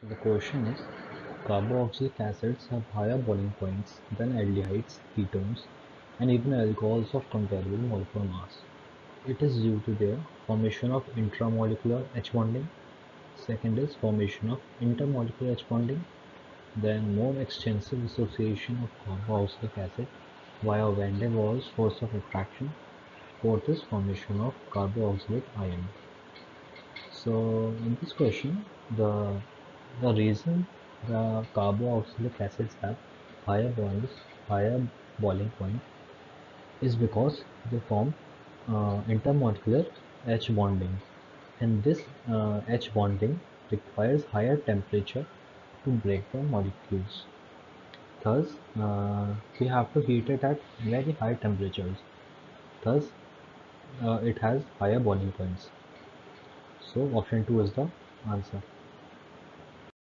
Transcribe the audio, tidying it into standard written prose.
The question is, carboxylic acids have higher boiling points than aldehydes, ketones, and even alcohols of comparable molecular mass. It is due to their formation of intramolecular H bonding. Second is formation of intermolecular H bonding. Then more extensive association of carboxylic acid via van der Waals force of attraction. Fourth is formation of carboxylic ion. So in this question, the reason the carboxylic acids have higher bonds, higher boiling point is because they form intermolecular H bonding, and this H bonding requires higher temperature to break the molecules. Thus, we have to heat it at very high temperatures. Thus, it has higher boiling points. So option 2 is the answer.